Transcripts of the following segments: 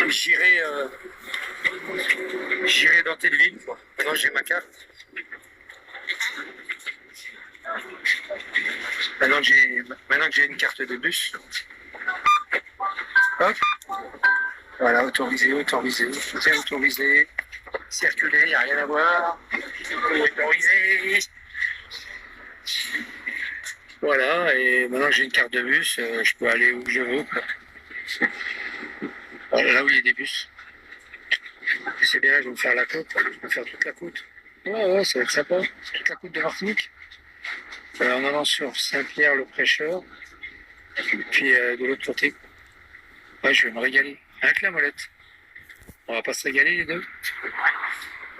J'irai j'irai dans telle ville, quoi. Quand j'ai ma carte. Maintenant que j'ai une carte de bus. Hop. Voilà, autorisé, tout est autorisé. Circuler, il n'y a rien à voir. Autorisé. Voilà, et maintenant que j'ai une carte de bus, je peux aller où je veux, quoi. Voilà, là où il y a des bus. C'est bien, je vais me faire la côte, je vais me faire toute la côte. Ouais, ça va être sympa. Toute la côte de Martinique. En allant sur Saint-Pierre-le-Prêcheur, puis de l'autre côté. Ouais, je vais me régaler. Avec la molette. On va pas se régaler les deux.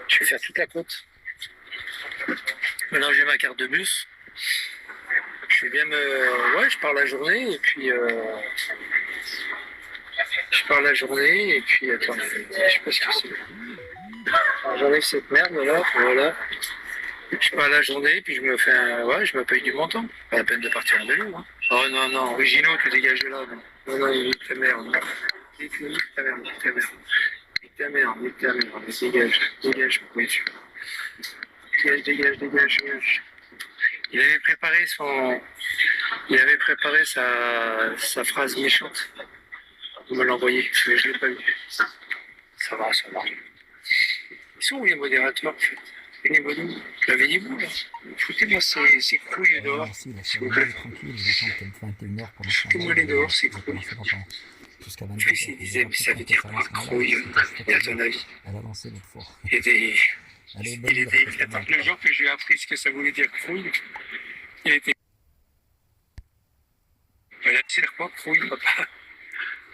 Je vais faire toute la côte. Maintenant j'ai ma carte de bus. Je vais bien me. Ouais, je pars la journée et puis. Je pars la journée et puis. Attends, je sais pas ce que c'est. Alors, j'enlève cette merde là, voilà. Je pars la journée puis je me fais un. Ouais, je me paye du montant. Pas la peine de partir en vélo. Hein. Oh non, non, originaux, tu dégages de là. Non, non, non, nique ta merde. Nique ta merde, nique ta merde. Nique ta merde, nique ta merde. Dégage, dégage, pourquoi tu. Dégage. Il avait préparé sa phrase méchante. Vous me l'envoyez, parce que je ne l'ai pas vu. Ça va. Ils sont où les modérateurs, en fait? Les bonhommes, l'avez-vous, là? Foutez-moi ces couilles dehors. Merci, la soirée est tranquille, ils attendent peut-être 21h pour l'instant. Foutez-moi les dehors, ces couilles. Jusqu'à 22h. Qu'est-ce qu'il disait, mais ça veut dire quoi, couille, à ton avis? Elle a lancé l'autre fois. Le jour que j'ai appris ce que ça voulait dire couille, il était. Elle a dit quoi, couille, papa?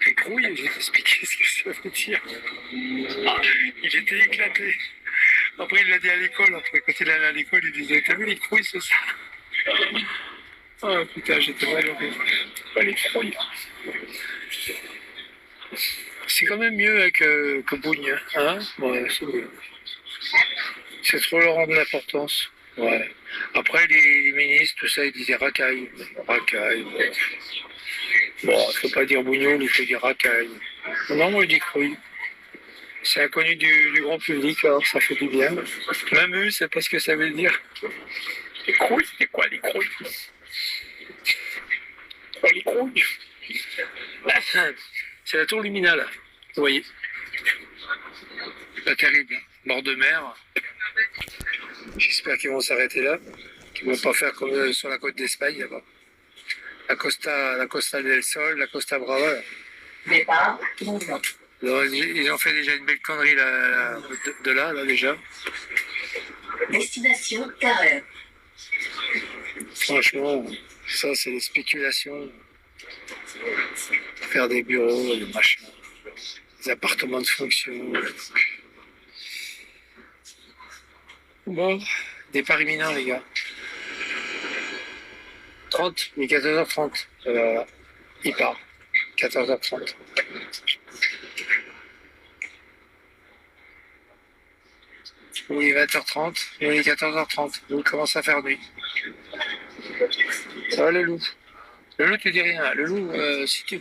Les couilles, j'ai expliqué ce que ça veut dire. Il était éclaté. Après, il l'a dit à l'école. Après, quand il allait à l'école, il disait: t'as vu les couilles, c'est ça? Oh putain, j'étais malheureux. Oh, les couilles. C'est quand même mieux que Bougne, hein? Ouais, c'est mieux. C'est trop leur rendre l'importance. Ouais. Après, les ministres, tout ça, ils disaient racaille. Bon, il faut pas dire bougnoul, il faut dire racaille. Non, moi je dis couille. C'est inconnu du grand public, alors ça fait du bien. Même eux, c'est pas ce que ça veut dire. Les couilles, c'est quoi les couilles? Oh, les couilles. C'est la tour Lumina, là. Vous voyez? Pas terrible. Bord de mer. J'espère qu'ils vont s'arrêter là. Qu'ils vont pas faire comme sur la côte d'Espagne, là-bas. La Costa del Sol, la Costa Brava. Là. Ils ont fait déjà une belle connerie là, de là, déjà. Destination Carreur. Franchement, ça c'est des spéculations. Faire des bureaux, des machins, des appartements de fonction. Bon, départ imminent les gars. 30, il est 14h30. Il part. 14h30. Oui, 20h30. Oui, 14h30. Il commence à faire nuit. Ça va le loup? Le loup, tu dis rien. Le loup, si tu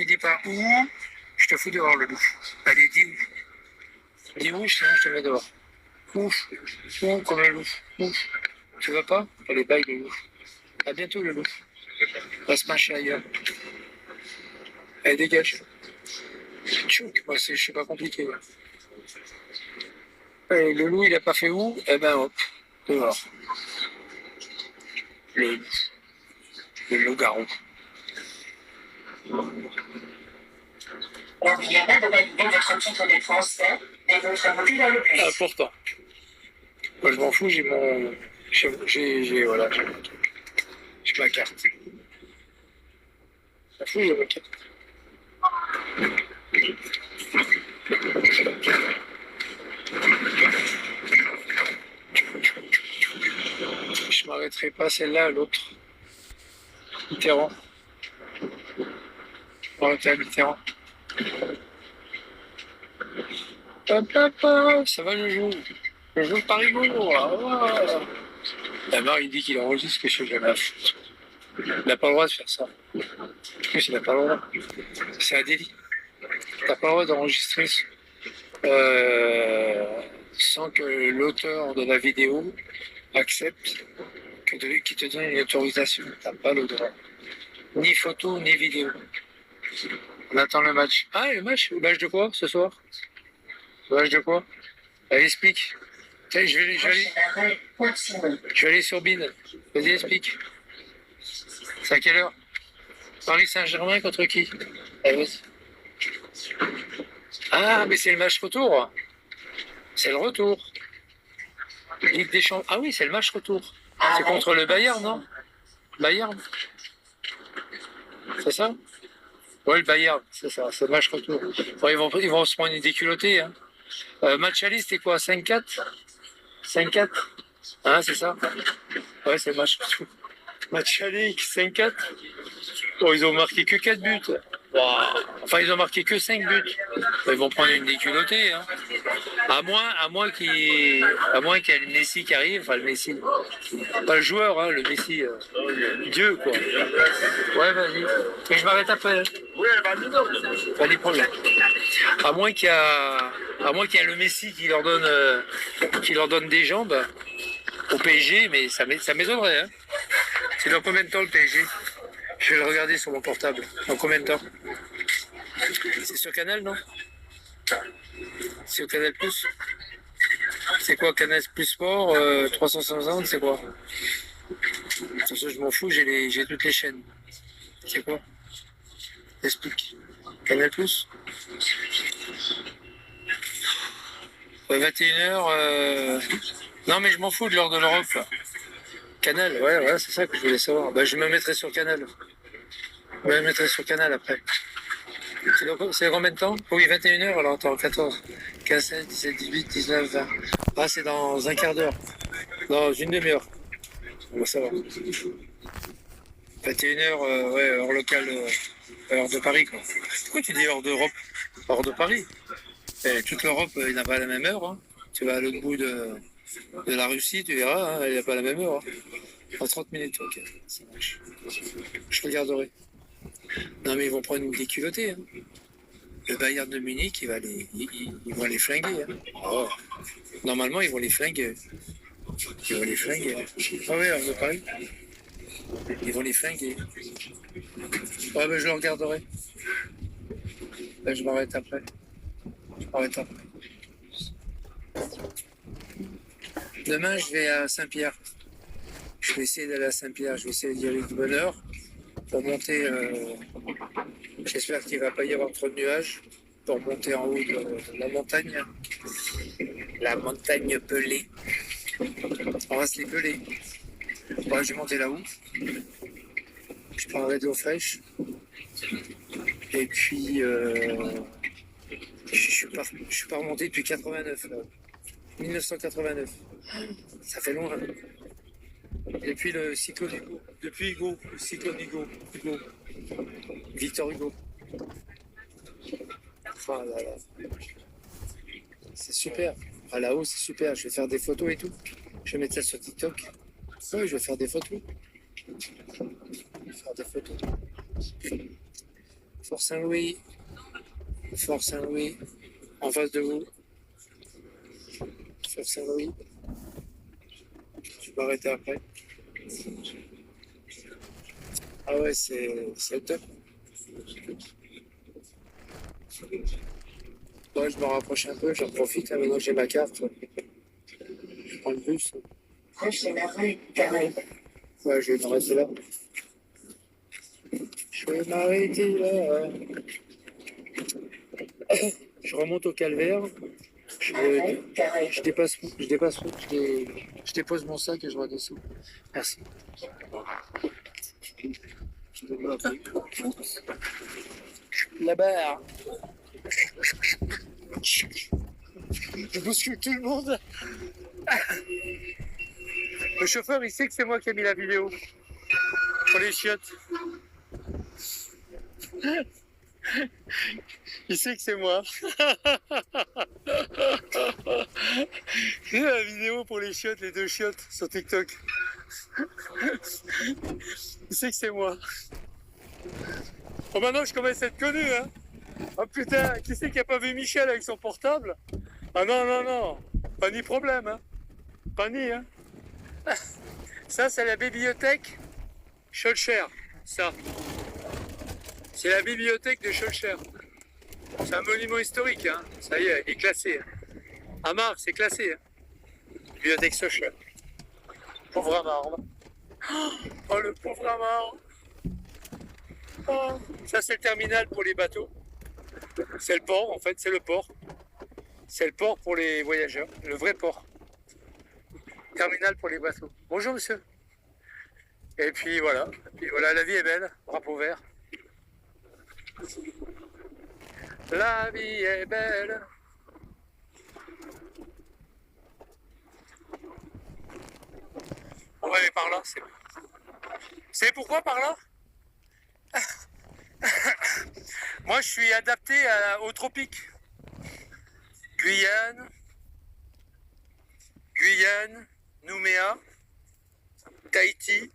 dis pas où, je te fous dehors, le loup. Allez, dis où. Dis où, sinon je te mets dehors. Ouf. Où, comme le loup. Ouf. Tu veux pas? Allez, bye, le loup. À bientôt, le loup. On va se marcher ailleurs. Allez, dégage. Tchouk, moi, c'est pas compliqué. Ouais. Allez, le loup, il a pas fait où? Eh ben, hop, dehors. Le loup-garou. N'oubliez pas de valider votre titre de transfert et votre montée dans le bus. Important. Moi, je m'en fous, j'ai mon. Voilà, j'ai mon truc. J'ai ma carte. Je m'en fous, j'ai ma carte. Je m'arrêterai pas celle-là, l'autre. Mitterrand. On va arrêter à Mitterrand. Hop, ça va le jour. Le jour de Parigo. D'abord, il dit qu'il enregistre que je fais jamais à foutre. Il n'a pas le droit de faire ça. En plus, il n'a pas le droit. C'est un délit. T'as pas le droit d'enregistrer sans que l'auteur de la vidéo accepte qu'il te donne une autorisation. T'as pas le droit. Ni photo, ni vidéo. On attend le match. Ah, le match? Le match de quoi ce soir? Le match de quoi? Allez, explique. Tiens, Prochain arrêt, Pointe-Simon. je vais aller sur BIN. Vas-y, explique. C'est à quelle heure? Paris Saint-Germain contre qui? Allez, vas-y. Ah, mais c'est le match retour. C'est le retour. Ligue des Champions. Ah oui, c'est le match retour. C'est contre le Bayern, non? Bayern? C'est ça? Ouais, le Bayern, c'est ça, c'est le match retour. Bon, ils vont se prendre une déculottée. Hein. Match aller, c'était quoi? 5-4? 5-4? Hein, c'est ça? Ouais, c'est le match retour. Match aller, 5-4? Oh, ils ont marqué que 4 buts. Wow. Enfin, ils ont marqué que 5 buts. Ils vont prendre une déculottée. Hein. À moins qu'il y ait le Messi qui arrive. Enfin, le Messi. Pas le joueur, hein, le Messi. Dieu, quoi. Ouais, vas-y. Et je m'arrête après. Hein. Pas de problème. À moins qu'il y ait le Messi qui leur donne des jambes au PSG, mais ça m'étonnerait. Hein. C'est dans combien de temps le PSG? Je vais le regarder sur mon portable. Dans combien de temps? C'est sur Canal, non? C'est au Canal Plus? C'est quoi Canal Plus Sport 360, c'est quoi? De toute façon, je m'en fous, j'ai toutes les chaînes. C'est quoi? Explique. Canal Plus? 21h. Non, mais je m'en fous de l'heure de l'Europe, là. Canal, ouais, c'est ça que je voulais savoir. Bah, je me mettrai sur Canal. Je me mettrai sur Canal après. C'est combien de temps? Oui, 21h, alors attends, 14, 15, 16, 17, 18, 19, 20. Ah, c'est dans un quart d'heure. Dans une demi-heure. On va savoir. 21h, ouais, heure locale, heure de Paris, quoi. Pourquoi tu dis heure d'Europe? Heure de Paris? Toute l'Europe, il n'a pas la même heure. Hein. Tu vas à l'autre bout de la Russie, tu verras, hein, il n'a pas la même heure. Hein. En 30 minutes, ok, ça marche. Je regarderai. Non, mais ils vont prendre une déculottée. Hein. Le Bayern de Munich, ils vont les flinguer. Hein. Oh. Normalement, ils vont les flinguer. Ils vont les flinguer. Ah ouais, on Paris. Ils vont les flinguer. Ouais, ben je le regarderai. Là, je m'arrête après. Demain, je vais à Saint-Pierre. Je vais essayer d'aller à Saint-Pierre. Je vais essayer d'y aller de bonne heure pour monter. J'espère qu'il ne va pas y avoir trop de nuages pour monter en haut de la montagne. La montagne pelée. On va se les peler. Ouais, je vais monter là-haut. Je prendrai de l'eau fraîche. Et puis, je suis pas remonté depuis 89. Là. 1989. Ça fait long. Hein. Depuis le cyclone Hugo. Depuis Hugo. Le cyclone Hugo. Victor Hugo. Oh là là. C'est super. Ah, là-haut, c'est super. Je vais faire des photos et tout. Je vais mettre ça sur TikTok. Oui, je vais faire des photos. Fort Saint-Louis. En face de vous. Fort Saint-Louis. Je vais m'arrêter après. Ah ouais, c'est le top. Ouais, je me rapproche un peu, j'en profite, là, maintenant que j'ai ma carte. Je prends le bus. Prochain arrêt, Carré. Ouais, je vais m'arrêter là. Je remonte au calvaire. Arrêt, Carré. Je dépose mon sac et je redescends. Merci. La barre. Je bouscule tout le monde. Le chauffeur, il sait que c'est moi qui ai mis la vidéo. Pour les chiottes. Il sait que c'est moi. J'ai la vidéo pour les chiottes, les 2 chiottes sur TikTok. Il sait que c'est moi. Bon, maintenant je commence à être connu, hein. Oh putain, qui c'est qui a pas vu Michel avec son portable? Ah non, non, non, pas ni problème, hein. Pas ni, hein. Ça, c'est la bibliothèque Schœlcher, ça. C'est la bibliothèque de Schœlcher. C'est un monument historique, hein. Ça y est, il est classé. Amar, c'est classé. Hein. Bibliothèque Schœlcher. Pauvre Amar. Oh, le pauvre Amar. Oh. Ça, c'est le terminal pour les bateaux. C'est le port, en fait, c'est le port. C'est le port pour les voyageurs, le vrai port. Terminal pour les bateaux. Bonjour, monsieur. Et puis voilà, la vie est belle, drapeau vert. La vie est belle. On va aller par là, c'est bon. Vous savez pourquoi par là? Moi, je suis adapté au tropique. Guyane, Nouméa, Tahiti,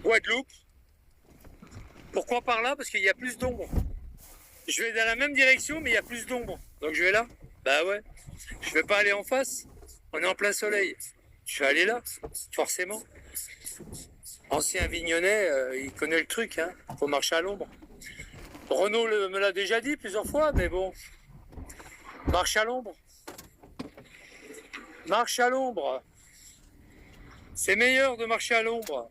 Guadeloupe. Pourquoi par là? Parce qu'il y a plus d'ombre. Je vais dans la même direction, mais il y a plus d'ombre. Donc je vais là. Bah ouais. Je vais pas aller en face. On est en plein soleil. Je vais aller là, forcément. Ancien Vignonnais, il connaît le truc, hein. Faut marcher à l'ombre. Renaud me l'a déjà dit plusieurs fois, mais bon. Marche à l'ombre. Marche à l'ombre. C'est meilleur de marcher à l'ombre.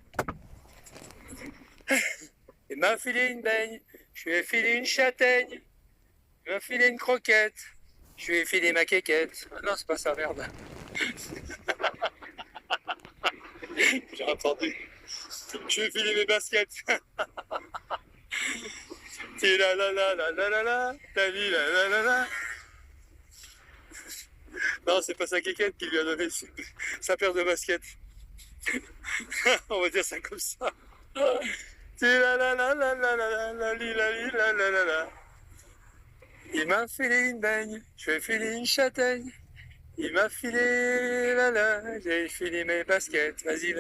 Il m'a filé une baigne, je lui ai filé une châtaigne, il m'a filé une croquette, je lui ai filé ma quéquette. Ah non, c'est pas ça, merde. J'ai entendu. Je lui ai filé mes baskets. La la la la la la la, la la la la la. Non, c'est pas sa quéquette qui lui a donné sa paire de baskets. On va dire ça comme ça. La la la la la la la la la la. Il m'a filé une baigne, je lui ai filé une châtaigne. Il m'a filé j'ai filé mes baskets. Vas-y.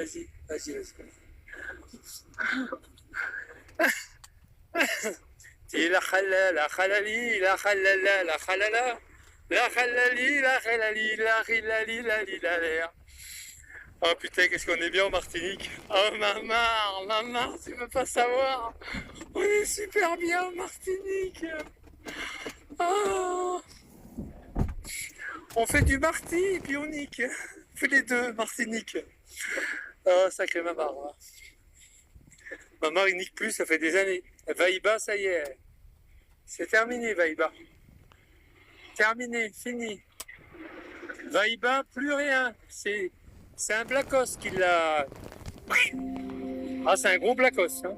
La khalala, khalali, la khalala, la khalala. La khalali, la khalali, la khalali, la la. Oh putain, qu'est-ce qu'on est bien en Martinique. Oh maman, tu veux pas savoir. On est super bien en Martinique. Oh. On fait du marti et puis on nique. On fait les deux, Martinique. Oh, sacré maman. Maman, il nique plus, ça fait des années. Vaïba, ça y est. C'est terminé, Vaïba. Terminé, fini. Vaïba, plus rien. C'est un Blacos qui l'a... Ah, c'est un gros Blacos. Hein.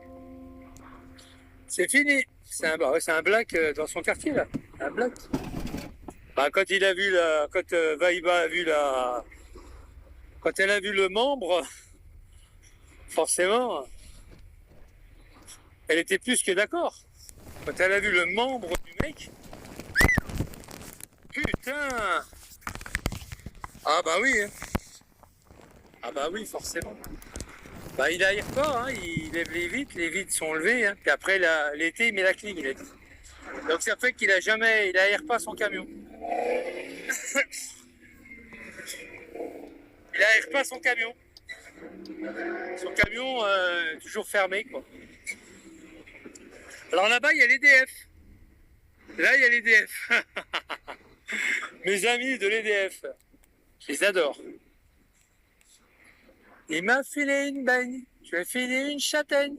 C'est fini. C'est un Black dans son quartier, là. Un Black. Bah, quand il a vu quand Vaïba a vu quand elle a vu le membre, forcément, elle était plus que d'accord. Quand elle a vu le membre du mec, putain! Ah bah oui, hein. Ah bah oui, forcément. Bah il aère pas, hein. Il lève les vitres sont levées, hein. Puis après l'été il met la clim, il a dit. Donc ça fait qu'il aère pas son camion. Il aère pas son camion. Son camion toujours fermé, quoi. Alors là-bas il y a l'EDF. Là il y a l'EDF. Mes amis de l'EDF, je les adore. Il m'a filé une baigne, je lui ai filé une châtaigne.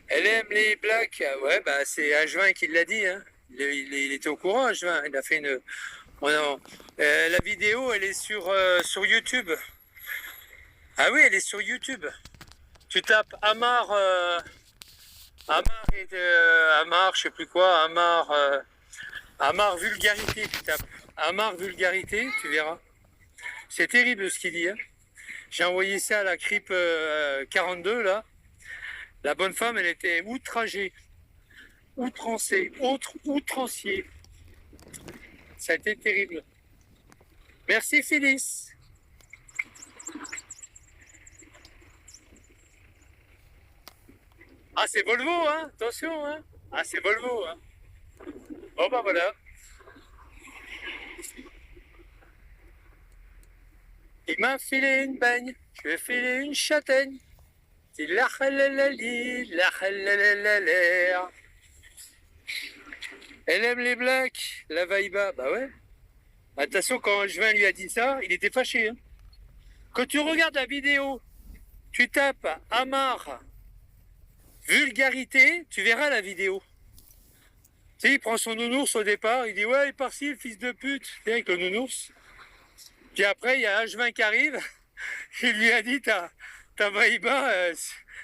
Elle aime les blacks. Ouais, bah c'est H20 qui l'a dit. Hein. Il était au courant, H20. Il a fait une. Oh non. La vidéo, elle est sur YouTube. Ah oui, elle est sur YouTube. Tu tapes Amar. Amar, je sais plus quoi. Amar vulgarité, tu tapes. Amar vulgarité, tu verras. C'est terrible ce qu'il dit. Hein. J'ai envoyé ça à la CRIP 42, là. La bonne femme, elle était outragée, outrancier. Ça a été terrible. Merci Phyllis. Ah, c'est Volvo, hein. Attention, hein. Ah, c'est Volvo, hein. Bon, bah voilà. Il m'a filé une baigne, je lui ai filé une châtaigne. C'est la halalali, la halalalala. Elle aime les blacks, la vaïba. Bah ouais. Attention, quand Jevin lui a dit ça, il était fâché. Hein. Quand tu regardes la vidéo, tu tapes Amar vulgarité, tu verras la vidéo. Tu sais, il prend son nounours au départ, il dit ouais, il est parti, le fils de pute, tu sais, avec le nounours. Puis après, il y a H20 qui arrive, il lui a dit ta vaïba,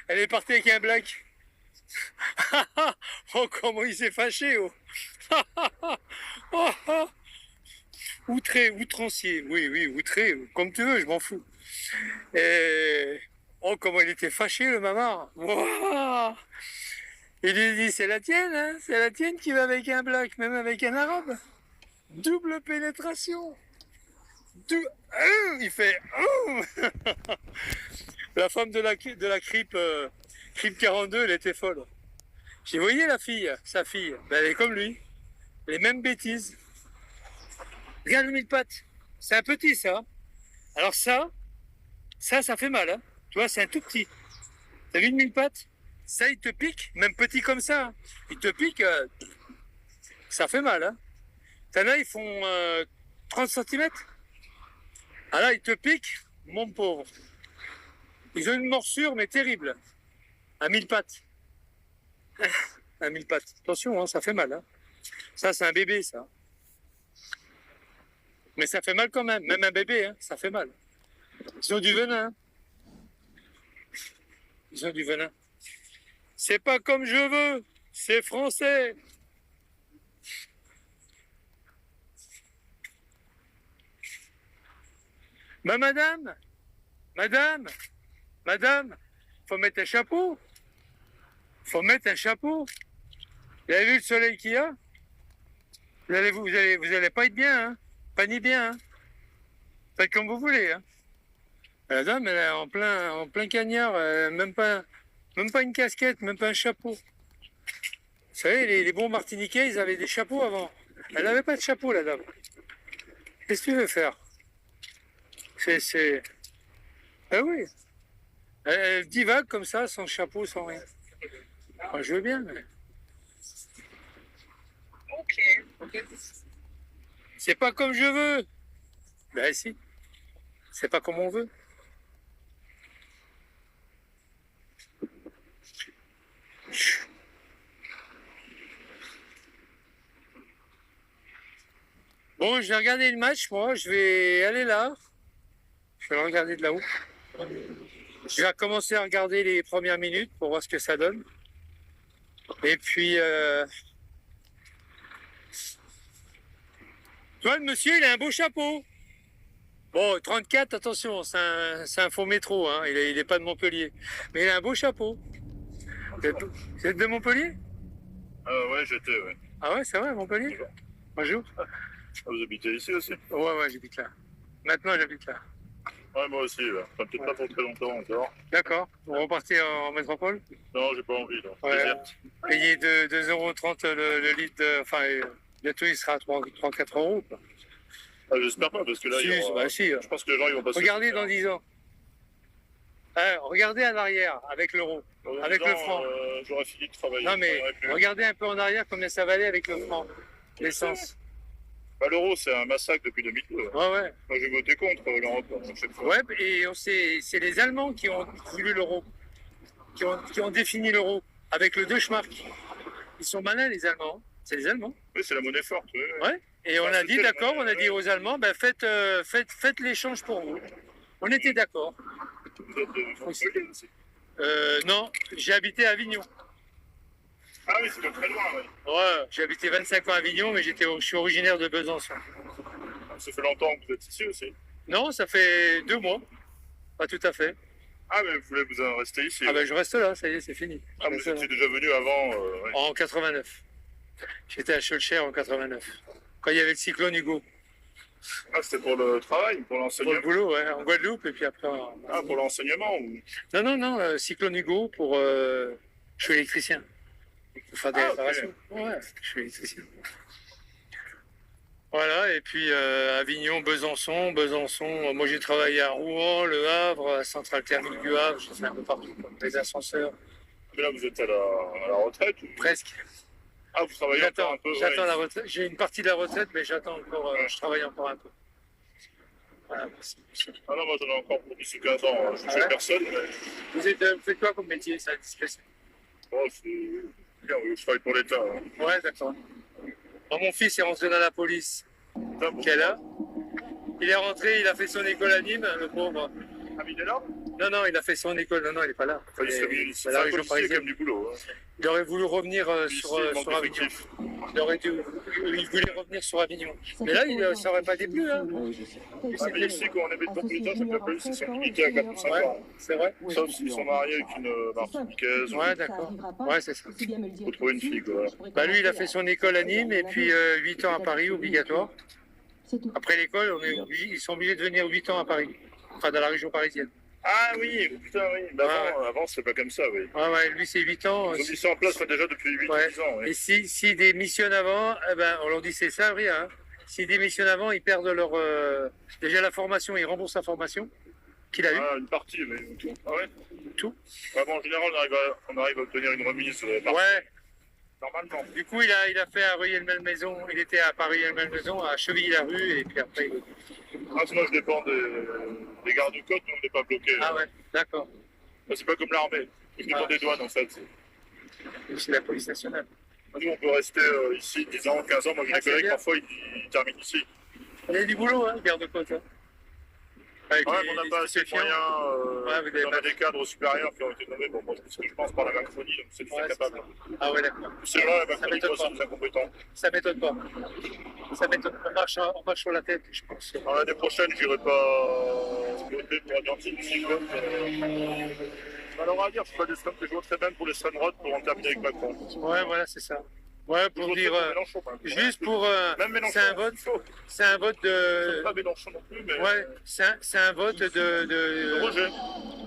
elle est partie avec un black. Oh, comment il s'est fâché, oh. Oh, oh. Outré, outrancier, oui, outré, comme tu veux, je m'en fous. Et... Oh, comment il était fâché, le mamar. Wow. Il lui dit, c'est la tienne, hein, c'est la tienne qui va avec un black, même avec un arabe. Double pénétration. Il fait... La femme de la cripe, cripe 42, elle était folle. J'ai voyé la fille, sa fille, ben, elle est comme lui. Les mêmes bêtises. Regarde le mille-pattes. C'est un petit, ça. Alors ça fait mal. Hein. Tu vois, c'est un tout petit. T'as vu le mille-pattes? Ça, il te pique, même petit comme ça. Hein. Il te pique, ça fait mal. Hein. T'en as, ils font 30 cm. Ah là, ils te piquent, mon pauvre. Ils ont une morsure, mais terrible. À mille pattes. À mille pattes. Attention, hein, ça fait mal. Hein. Ça, c'est un bébé, ça. Mais ça fait mal quand même. Même un bébé, hein, ça fait mal. Ils ont du venin. Hein. Ils ont du venin. C'est pas comme je veux. C'est français. Bah, madame, faut mettre un chapeau. Faut mettre un chapeau. Vous avez vu le soleil qu'il y a? Vous allez pas être bien, hein? Pas ni bien, hein? Faites comme vous voulez, hein? La dame, elle est en plein cagnard, même pas une casquette, même pas un chapeau. Vous savez, les bons Martiniquais, ils avaient des chapeaux avant. Elle n'avait pas de chapeau, la dame. Qu'est-ce que tu veux faire? C'est... Ah oui. Elle divague comme ça, sans chapeau, sans rien. Moi, je veux bien, mais... Ok. C'est pas comme je veux. Ben si. C'est pas comme on veut. Bon, je vais regarder le match, moi. Je vais aller là. Je vais le regarder de là-haut. Je vais commencer à regarder les premières minutes pour voir ce que ça donne. Et puis... Tu vois, le monsieur, il a un beau chapeau. Bon, 34, attention, c'est un faux métro, hein. Il est pas de Montpellier. Mais il a un beau chapeau. Vous êtes de Montpellier? Ouais, j'étais, ouais. Ah ouais, c'est vrai, Montpellier? Bonjour. Ah, vous habitez ici aussi? Ouais, j'habite là. Maintenant, j'habite là. Ouais, moi aussi, ouais. Enfin, peut-être pas pour très longtemps encore. D'accord. Vous repartez en métropole? Non, j'ai pas envie, là. Ouais. Déserte. Payez 2,30 € le litre, enfin, bientôt il sera à 3-4 euros. Quoi. Ah, j'espère pas, parce que là, Si, il y aura... bah, si. Je pense que les gens, ils vont pas se Regardez soucier, dans 10 ans. Regardez en arrière avec l'euro, Dans avec 10 le ans, franc. J'aurais fini de travailler. Non, mais Je travaillerai plus. regardez un peu en arrière combien ça valait avec le franc, l'essence. Bah, l'euro, c'est un massacre depuis 2002. Ouais. Moi, j'ai voté contre l'Europe à chaque fois. Ouais, et c'est les Allemands qui ont voulu l'euro, qui ont défini l'euro avec le Deutschmark. Ils sont malins, les Allemands. C'est les Allemands. Oui, c'est la monnaie forte. Oui. Ouais. Et on Ah, a dit, c'était d'accord, la on a dit aux Allemands, ben faites l'échange pour vous. On était d'accord. Vous êtes de Montpellier aussi. Non, j'ai habité à Avignon. Ah oui, c'est pas très loin, ouais. Ouais, j'ai habité 25 ans à Avignon, mais je suis originaire de Besançon. Ça fait longtemps que vous êtes ici aussi. Non, ça fait 2 mois. Pas tout à fait. Ah, mais vous voulez vous en rester ici? Ah ben je reste là, ça y est, c'est fini. Ah, mais vous étiez déjà venu avant. Ouais. En 89. J'étais à Schulcher en 89. Quand il y avait le cyclone Hugo. Ah, c'était pour le travail, pour Pour le l'enseignement? boulot, ouais, en Guadeloupe, et puis après... Ah, pour l'enseignement ou... Non, cyclone Hugo pour Je suis électricien. Pour faire des Ah, ok. réparations. Ouais, je suis électricien. Voilà, et puis Avignon, Besançon. Moi j'ai travaillé à Rouen, Le Havre, à Centrale Thermique du Havre, j'ai fait un peu partout, quoi. Les ascenseurs, Mais là, vous êtes à la retraite ou... presque. Ah, vous travaillez encore un peu. J'attends ouais. la retraite. J'ai une partie de la retraite, mais j'attends encore, Ouais. je travaille encore un peu. Voilà, Ah non, moi j'en ai encore pour d'ici 15 ans. Je ne Ah fais ouais personne, mais vous faites quoi comme métier, ça, spécial? bon, c'est bien, oui, je travaille pour l'État. Hein. Ouais, d'accord. Bon, mon fils est rentré dans la police. Putain, bon. Quelle heure? Il est rentré, il a fait son école à Nîmes, le pauvre. Ah, mais il est là? Non, il a fait son école. Non, il n'est pas là. Enfin, il C'est c'est à la un région policier parisienne. comme du boulot. Hein. Il aurait voulu revenir Ici, sur il manque Avignon. d'effectifs. Il voulait revenir sur Avignon. Mais là, ça n'aurait pas déplu. Hein. Ah, mais ici, quand on est médecin politique, ça s'appelle c'est son unité à 4 ou 5 Ouais, ans. c'est vrai. Sauf s'ils sont mariés avec une Martiniquaise. Ouais, d'accord. Ouais, c'est ça. Faut trouver une fille, quoi. Bah, lui, il a fait son école à Nîmes et puis 8 ans à Paris, obligatoire. Après l'école, ils sont obligés de venir 8 ans à Paris. Enfin, dans la région parisienne. Ah oui, putain, oui. Mais avant c'était pas comme ça, oui. Ouais, lui, c'est 8 ans. Ils ont mis ça en place déjà depuis 8-10 Ouais. ans. Oui. Et s'il démissionne avant, eh ben, on leur dit c'est ça, rien. Hein. S'ils démissionnent avant, ils perdent leur. Déjà la formation, ils remboursent la formation qu'il a eue. Ah, une partie, mais tout. Ah ouais. Tout. Ah bon, en général, on arrive à obtenir une remise par Ouais. normalement. Du coup, il a fait à Rueil-Malmaison. Il était à Paris-Malmaison, à Chevilly-la-Rue, et puis après. Ah, moi, je dépends des gardes-côtes, mais on n'est pas bloqué. Ah ouais, d'accord. Bah, c'est pas comme l'armée. Je dépends des douanes, en fait. C'est la police nationale. Nous, on peut rester ici 10 ans, 15 ans. Moi, j'ai Ah, des c'est collègues, bien. parfois, ils terminent ici. Il y a du boulot, hein, garde-côte. Hein. Avec Ouais, les- mais on n'a les pas assez de stupéfiants. moyens. Ouais, vous avez on pas- a des cadres supérieurs qui ont été nommés, bon, moi, parce que je pense par la Macronie, donc c'est Ouais, c'est capable. ça. Ah ouais, d'accord. C'est vrai, la Macronie, m'étonne moi, pas. c'est très compétent. Ça m'étonne pas. Ça m'étonne pas. On marche sur la tête, je pense. Alors, l'année prochaine, j'irai pas voter pour Argentine, cyclone. Alors, à dire, je suis pas des slums que je voterai même pour les Sunrods pour en terminer avec Macron. Ouais, voilà, c'est ça. Ouais, Je pour voterai dire. pour Mélenchon, quand même. Juste pour. Même Mélenchon, C'est un vote. C'est un vote de. Pas Mélenchon non plus, mais Ouais, c'est un vote de de. rejet.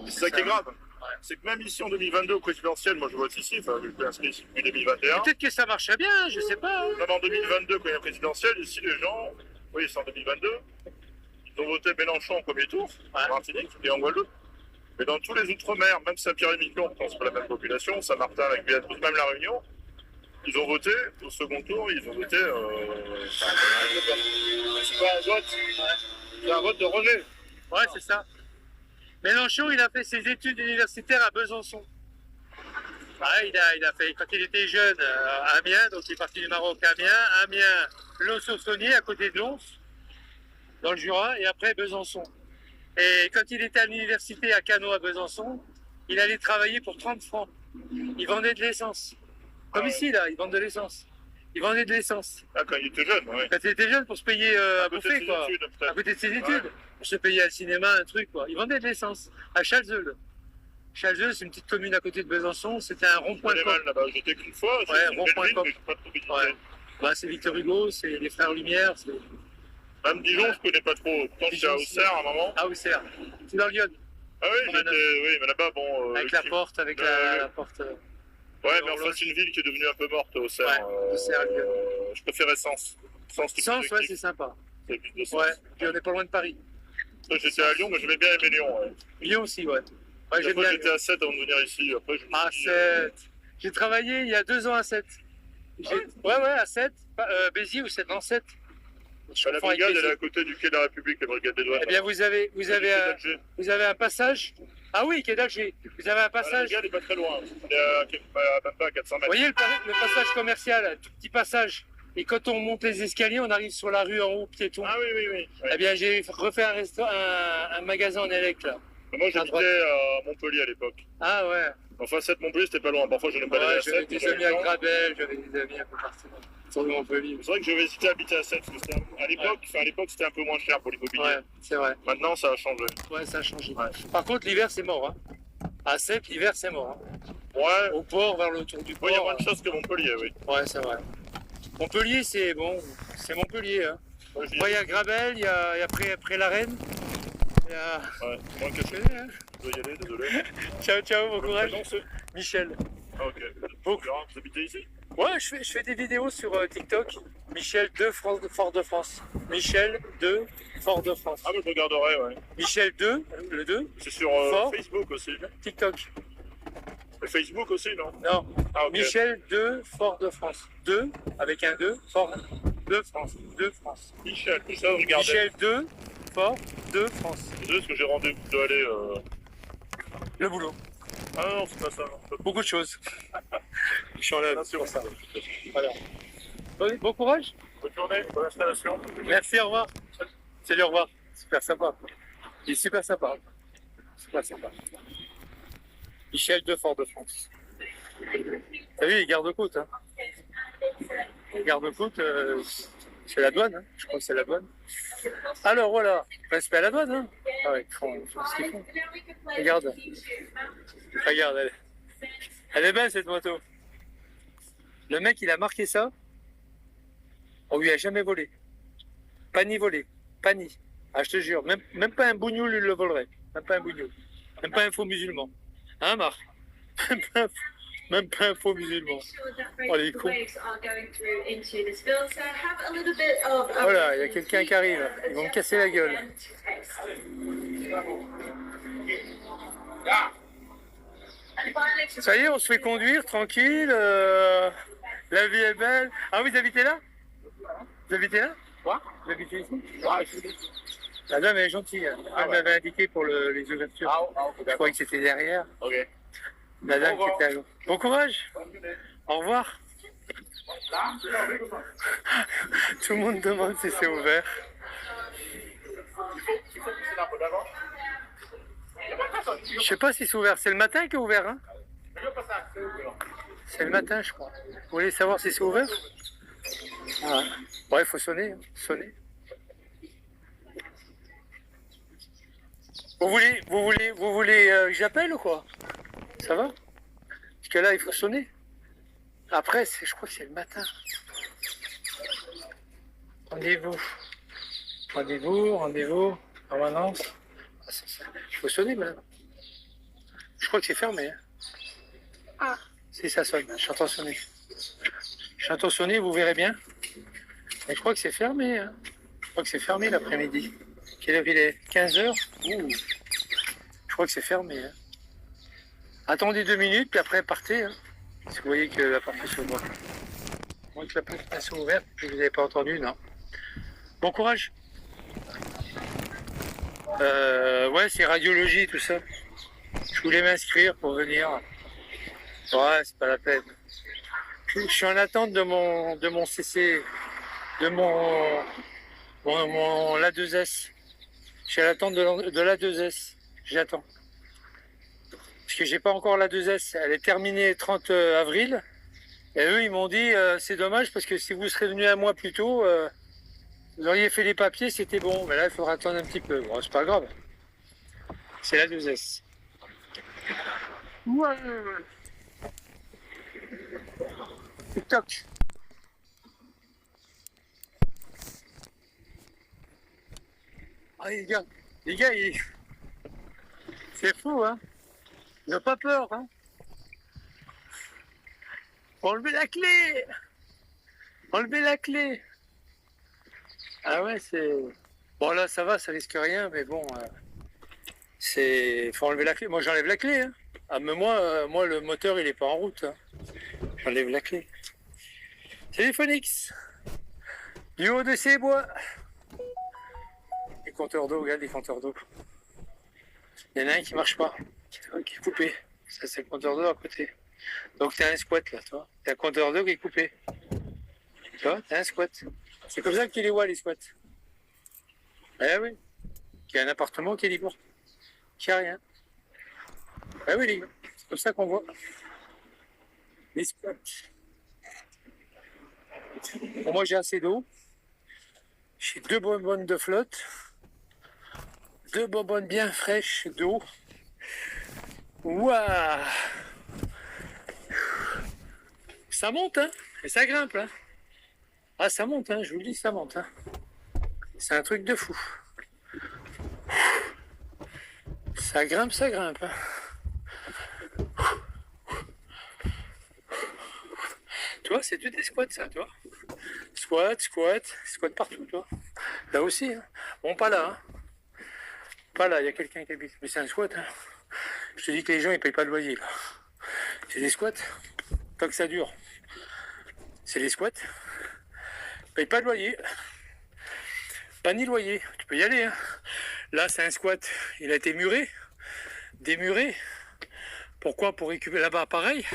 C'est ça qui est grave. Ouais. C'est que même ici en 2022 au présidentiel, moi je vote ici, enfin je suis inscrit ici depuis 2021. Peut-être que ça marcherait bien, je sais pas. Hein. Même en 2022, quand il y a présidentiel, ici les gens, oui c'est en 2022, ils ont voté Mélenchon en premier tour, Ouais. en Martinique et en Guadeloupe. Mais dans tous les Outre-mer, même Saint-Pierre-et-Miquelon, pourtant c'est pas la même population, Saint-Martin avec Béatrice, même La Réunion, ils ont voté au second tour, ils ont voté. C'est pas un vote, c'est un vote de rejet. Ouais, c'est ça. Mélenchon, il a fait ses études universitaires à Besançon. Ouais, il a fait, quand il était jeune, à Amiens, donc il est parti du Maroc à Amiens, Lons-sur-Saunier, à côté de Lons, dans le Jura, et après Besançon. Et quand il était à l'université à Cano à Besançon, il allait travailler pour 30 francs. Il vendait de l'essence. Comme Ah ouais. ici, là, il vend de l'essence. Il vendait de l'essence. Ah, quand il était jeune, oui. Quand il était jeune, pour se payer à Peut-être bouffer, ses quoi. études, À peut-être. côté de ses études, pour se payer un cinéma, un truc, quoi. Il vendait de l'essence à Chalzeul. Chalzeul, c'est une petite commune à côté de Besançon, c'était un Je rond-point de connais mal là-bas, j'étais qu'une fois, Ouais, c'est une rond-point belle ville, Cop. mais je n'ai pas trop visité. Ouais. Bah, c'est Victor Hugo, c'est les Frères Lumière, c'est... Même Dijon, je connais pas trop. Pourtant, j'étais à Dijon, Auxerre à un moment. Ah oui, c'est là. C'est dans Lyon, Ah oui, Ouais, oui, mais là-bas, bon. avec la porte, avec la porte... Ouais, mais enfin, c'est une ville qui est devenue un peu morte, Auxerre. Ouais, Auxerre, Lyon. Je préférais Sens. Sens, c'est Sens, plus ouais, actif, c'est sympa. c'est plus de sens. Ouais, puis on est pas loin de Paris. Moi, j'étais à Lyon, mais j'aimais bien aimer Lyon. Ouais. Lyon aussi, ouais. Ouais, j'aime Après, bien j'étais Lyon. à 7 avant de venir ici. Après, je me À suis dit, 7. J'ai travaillé il y a 2 ans à 7. Ouais, à 7. Béziers ou 7 dans 7. Je la confonds avec brigade, elle est Béziers. à côté du quai de la République, la brigade des douanes. Eh bien, vous avez un passage. Ah oui, quai d'Alger. Vous avez un La passage. brigade n'est pas très loin. Elle est à même pas à 400 Vous mètres. voyez le passage commercial, un tout petit passage. Et quand on monte les escaliers, on arrive sur la rue en haut, piéton. Ah oui, oui, oui. Ouais. Eh bien, j'ai refait un magasin en élect, là. Moi, j'habitais à Montpellier à l'époque. Ah ouais. Enfin, 7 Montpellier, c'était pas loin. Parfois, je n'ai pas Ouais, allé à j'avais 7. des amis à Grabel, j'avais des amis un peu partout. Sur le Montpellier. C'est vrai que j'avais hésité à habiter à 7. Parce que à l'époque, c'était un peu moins cher pour l'immobilier. Ouais, c'est vrai. Maintenant, ça a changé. Ouais, ça a changé. Ouais. Par contre, l'hiver, c'est mort. Hein. À 7, l'hiver, c'est mort. Hein. Ouais, Au port, vers le tour du port. il y a moins de choses que Montpellier, oui. Ouais, c'est vrai. Montpellier, c'est bon. C'est Montpellier. Hein. Moi, j'y Bon, il y a Grabel, il y a après la Reine. Il y a... Ouais, moins que je Hein. dois y aller, désolé. Ciao, ciao, bon courage. Non, c'est Michel. Ah, ok. Bon. Vous habitez ici? Ouais, je fais des vidéos sur TikTok. Michel de Fort-de-France. Michel de Fort-de-France. Ah, mais je regarderai, ouais. Michel 2, le 2, C'est sur Fort. Facebook aussi. TikTok. Et Facebook aussi, non? Non, Ah, ok. Michel de Fort-de-France. 2, avec un 2, Fort de France. De France. Michel, tout ça, regardez. Michel 2, Fort de France. Désolé, parce que j'ai rendez-vous, je dois aller... Le boulot. Ah non, c'est pas ça. Non. Beaucoup de choses. Je suis en là, Merci, pour ça. Voilà. Bon courage. Bonne journée, bonne installation. Merci, au revoir. Salut, au revoir. Super sympa. Il est super sympa. Super sympa. Michel de Fort-de-France. T'as vu, les garde-côtes, hein. Les garde-côtes, c'est la douane, hein. Je crois que c'est la douane. Alors voilà, respect à la douane, hein. Ah ouais, ils font ce qu'ils font. Regarde. Regarde, elle est belle cette moto. Le mec, il a marqué ça. On lui a jamais volé. Pas ni volé. Pas ni. Ah, je te jure, même pas un bougnoul, il le volerait. Même pas un bougnoul. Même pas un faux musulman. Hein, Marc? Même pas un faux musulman. Oh, les cons. Voilà, il y a quelqu'un qui arrive. Ils vont me casser la gueule. Ça y est, on se fait conduire, tranquille. La vie est belle. Ah, vous habitez là? Vous habitez là? Quoi? Vous habitez ici? La dame elle est gentille. Elle m'avait indiqué pour les ouvertures. Je croyais que c'était derrière. Ok. La dame qui était à l'eau. Bon courage. Au revoir. Tout le monde demande si c'est ouvert. Je sais pas si c'est ouvert. C'est le matin qui est ouvert, hein? C'est le matin, je crois. Vous voulez savoir si c'est ouvert? Ah. Ouais, il faut sonner. Hein. Sonner. Vous voulez que j'appelle ou quoi? Ça va? Parce que là, il faut sonner. Après, je crois que c'est le matin. Rendez-vous. Rendez-vous. Permanence. Il faut sonner, madame. Je crois que c'est fermé. Hein. Ah. Si ça sonne, j'entends sonner. J'entends sonner, vous verrez bien. Mais je crois que c'est fermé. Hein. Je crois que c'est fermé l'après-midi. Quelle heure il est? 15h. Je crois que c'est fermé. Hein. Attendez 2 minutes, puis après partez. Hein. Si vous voyez que la porte est ouverte. Moi, que la porte est ouverte, puis vous n'avez pas entendu, non. Bon courage. Ouais, c'est radiologie, tout ça. Je voulais m'inscrire pour venir. Ouais, c'est pas la peine. Je suis en attente de mon CC, de mon l'A2S. Je suis à l'attente de l'A2S. J'attends. Parce que j'ai pas encore l'A2S. Elle est terminée le 30 avril. Et eux, ils m'ont dit, c'est dommage parce que si vous serez venu un mois plus tôt, vous auriez fait les papiers, c'était bon. Mais là, il faudra attendre un petit peu. Bon, c'est pas grave. C'est l'A2S. Ouais. TikTok. Ah, les gars, c'est fou, hein. Ils n'ont pas peur, hein. Enlevez la clé. Enlevez la clé. Ah ouais, c'est... Bon, là, ça va, ça risque rien, mais bon, faut enlever la clé. Moi, j'enlève la clé, hein. Ah, mais moi, le moteur, il est pas en route. Hein. J'enlève la clé. Salut Phoenix. Du haut de ces bois. Les compteurs d'eau, regarde les compteurs d'eau. Il y en a un qui marche pas, qui est coupé. Ça, c'est le compteur d'eau à côté. Donc, tu as un squat là, toi. Tu as un compteur d'eau qui est coupé. Tu vois, tu as un squat. C'est comme ça que tu les vois, les squats. Eh oui. Il y a un appartement qui est libre. Qui a rien. Eh oui, les gars. C'est comme ça qu'on voit. Les squats. Bon, moi, j'ai assez d'eau. J'ai 2 bonbonnes de flotte. 2 bonbonnes bien fraîches d'eau. Waouh! Ça monte, hein? Et ça grimpe, hein? Ah, ça monte, hein? Je vous le dis, ça monte, hein? C'est un truc de fou. Ça grimpe, hein? Tu vois, c'est tout des squats, ça, tu vois. Squat partout, tu vois. Là aussi, hein. Bon, pas là, hein. Pas là, il y a quelqu'un qui habite. Mais c'est un squat, hein. Je te dis que les gens, ils payent pas de loyer, là. C'est des squats. Tant que ça dure. C'est des squats. Ils payent pas de loyer. Pas ni loyer. Tu peux y aller, hein. Là, c'est un squat. Il a été muré. Démuré. Pourquoi? Pour récupérer là-bas, pareil.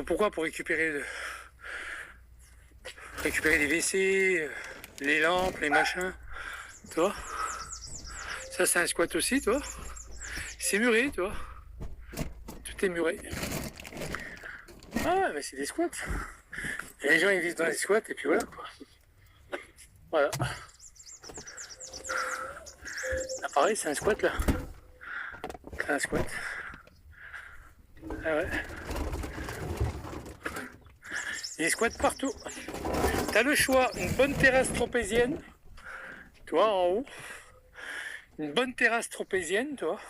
Pourquoi? Pour récupérer les WC, les lampes, les machins. Tu vois? Ça, c'est un squat aussi, tu vois. C'est muré, tu vois. Tout est muré. Ah, mais c'est des squats. Et les gens, ils vivent dans les squats, et puis voilà, quoi. Voilà. Là, pareil, c'est un squat, là. C'est un squat. Ah ouais. Il y a des squats partout. T'as le choix, une bonne terrasse trapézienne, tu vois, en haut. Une bonne terrasse trapézienne, tu vois.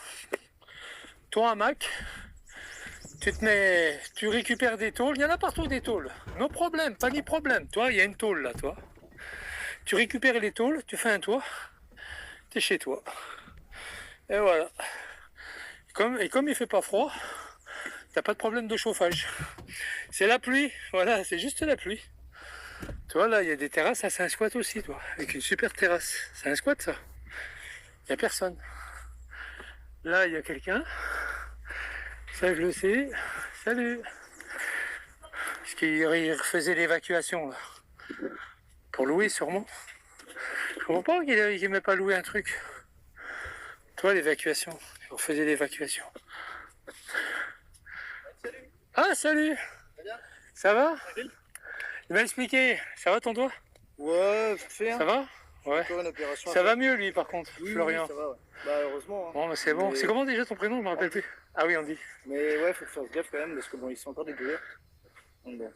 Ton hamac. Tu récupères des tôles. Il y en a partout des tôles. No problème, pas ni problème. Tu vois, il y a une tôle là, toi. Tu récupères les tôles, tu fais un toit. T'es chez toi. Et voilà. Et comme il fait pas froid, t'as pas de problème de chauffage. C'est la pluie, voilà, c'est juste la pluie. Tu vois, là, il y a des terrasses, ça c'est un squat aussi, toi, avec une super terrasse. C'est un squat, ça. Il n'y a personne. Là, il y a quelqu'un. Ça, je le sais. Salut. Parce qu'il refaisait l'évacuation, là. Pour louer, sûrement. Je comprends pas qu'il n'aimait pas louer un truc. Toi, l'évacuation. Il refaisait l'évacuation. Ah, salut. Ça va? Il m'a expliqué. Ça va ton doigt? Ouais, fait, hein. Ça va? Ouais. Encore une opération à Ça va faire. mieux, lui, par contre, Oui, Florian. oui, ça va, ouais. Bah, heureusement. Hein. Bon, bah, c'est bon. Mais- C'est comment déjà ton prénom? Je me rappelle plus. Ah oui, on dit. Mais ouais, faut faire gaffe quand même, parce que bon, ils sont encore des douleurs. Donc bon,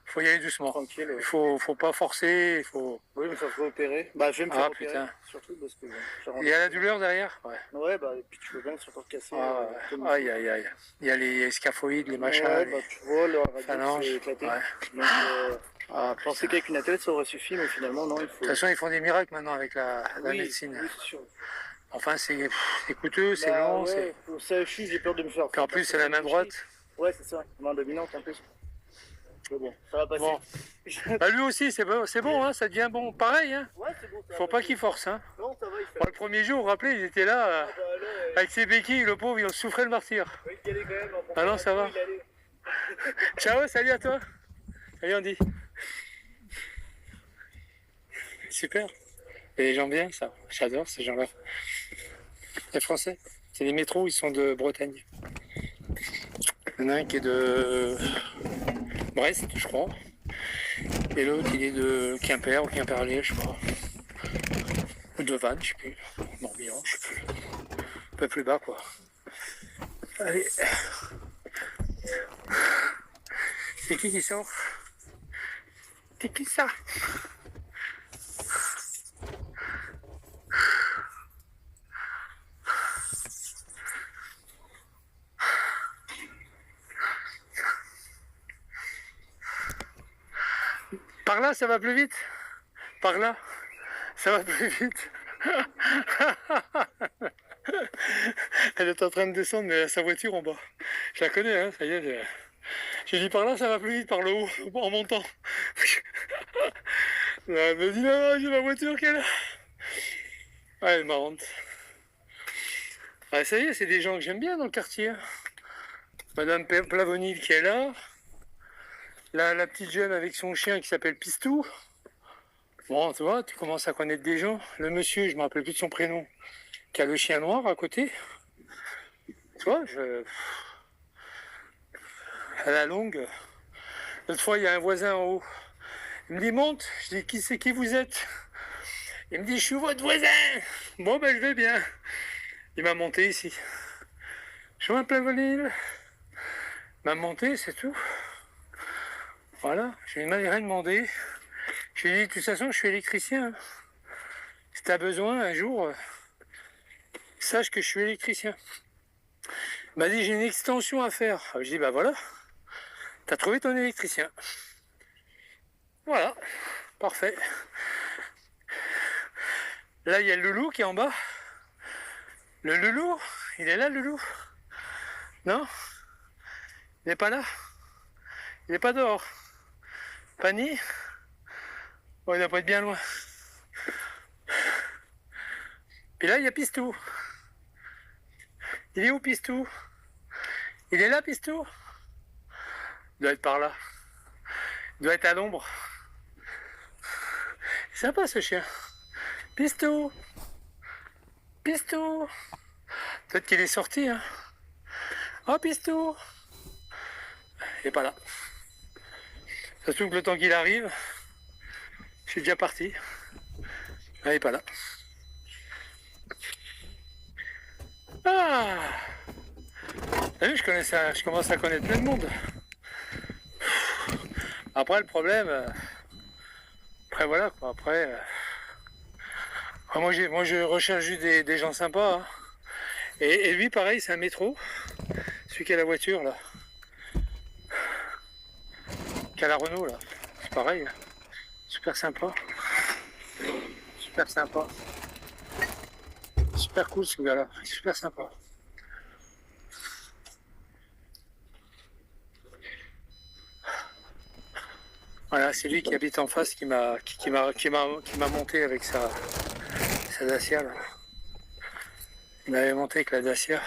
Faut y aller doucement. tranquille. Il faut pas forcer. Il faut. Oui, me faire opérer. Bah, je vais me Ah, faire opérer. putain. Surtout parce que bon, Il y a la douleur derrière? Ouais. Ouais, bah, et puis tu vois bien que c'est encore cassé. Ah, ouais. comme- Aïe, aïe, aïe. Il y a les scaphoïdes, les machins. Ouais, les bah, tu vois, le radio phalanges. s'est éclaté. Ouais. Donc, Ah, je pensais putain. qu'avec une athlète, ça aurait suffi, mais finalement, non, il faut. De toute façon, ils font des miracles maintenant avec la Oui, médecine. oui, c'est sûr. Enfin, c'est coûteux, c'est Bah, long. ouais, pour ça, je suis, j'ai peur de me faire. Puis en plus, c'est la main droite. Ouais, c'est ça, main dominante en plus. Mais bon, ça va passer. Bon. Bah, lui aussi, c'est bon, hein, ça devient bon. Pareil, hein. Ouais, c'est bon. ça Faut va pas passer. qu'il force, hein. Non, ça va, il fait. Moi, le premier jour, vous vous rappelez, il était là, Ah, bah, là, avec ses béquilles, le pauvre, il en souffrait le martyr. oui, il y allait quand même. Ah non, ça va. Il allait. Ciao, salut à toi. Salut Andy. Super. Et les gens bien, ça. J'adore ces gens-là. Les Français. C'est les métros, ils sont de Bretagne. Il y en a un qui est de Brest, je crois. Et l'autre, il est de Quimper ou Quimperlé, je crois. Ou de Vannes, je sais plus. Morbihan, je sais plus. Un peu plus bas, quoi. Allez. C'est qui sort? C'est qui ça? Par là, ça va plus vite. Par là, ça va plus vite. Elle est en train de descendre, mais sa voiture en bas. Je la connais, hein, ça y est. J'ai dit par là, ça va plus vite, par le haut, en montant. Elle me dit non, j'ai ma voiture qui est là. Ah, elle est marrante. Ah, ça y est, c'est des gens que j'aime bien dans le quartier. Hein. Madame Plavonil qui est là. La petite jeune avec son chien qui s'appelle Pistou. Bon, tu vois, tu commences à connaître des gens. Le monsieur, je ne me rappelle plus de son prénom, qui a le chien noir à côté. Tu vois, à la longue. L'autre fois, il y a un voisin en haut. Il me dit, monte. Je dis, qui c'est qui vous êtes? Il me dit, je suis votre voisin. Bon, ben, je vais bien. Il m'a monté ici. Je m'appelle Plavonil. Il m'a monté, c'est tout. Voilà, je lui ai rien demandé. Je lui ai dit, de toute façon, je suis électricien. Si tu as besoin, un jour, sache que je suis électricien. Il m'a dit, j'ai une extension à faire. Je dis, bah voilà. T'as trouvé ton électricien. Voilà, parfait. Là, il y a le loulou qui est en bas. Le loulou, il est là, le loulou? Non? Il n'est pas là? Il n'est pas dehors? Fanny? Bon, il doit pas être bien loin. Puis là, il y a Pistou. Il est où, Pistou? Il est là, Pistou? Il doit être par là. Il doit être à l'ombre. C'est sympa, ce chien. Pistou! Pistou! Peut-être qu'il est sorti, hein. Oh, Pistou! Il n'est pas là. Ça se trouve que le temps qu'il arrive, je suis déjà parti. Il n'est pas là. Ah! T'as vu, je commence à connaître plein de monde. Après, le problème... Après, voilà, quoi. Après... Moi, je recherche juste des gens sympas. Hein. Et lui, pareil, c'est un métro. Celui qui a la voiture, là. Qui a la Renault, là. C'est pareil. Super sympa. Super sympa. Super cool, ce gars-là. Super sympa. Voilà, c'est lui qui habite en face qui m'a monté avec sa Dacia, là. Il m'avait monté avec la Dacia.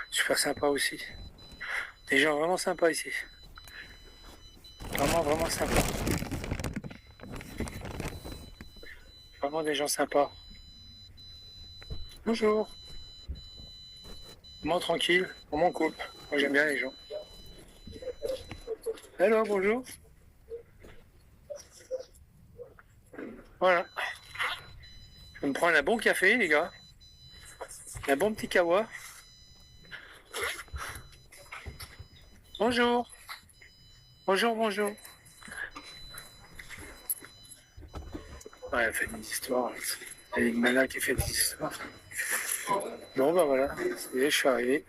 Super sympa aussi. Des gens vraiment sympas ici. Vraiment, vraiment sympas. Vraiment des gens sympas. Bonjour. Moi tranquille, pour mon couple. Moi j'aime bien les gens. Hello, bonjour. Voilà. Je vais me prendre un bon café, les gars. Un bon petit kawa. Bonjour. Bonjour, bonjour. Ouais, elle fait des histoires. Il y a une nana qui fait des histoires. Bon, bah voilà. Je suis arrivé.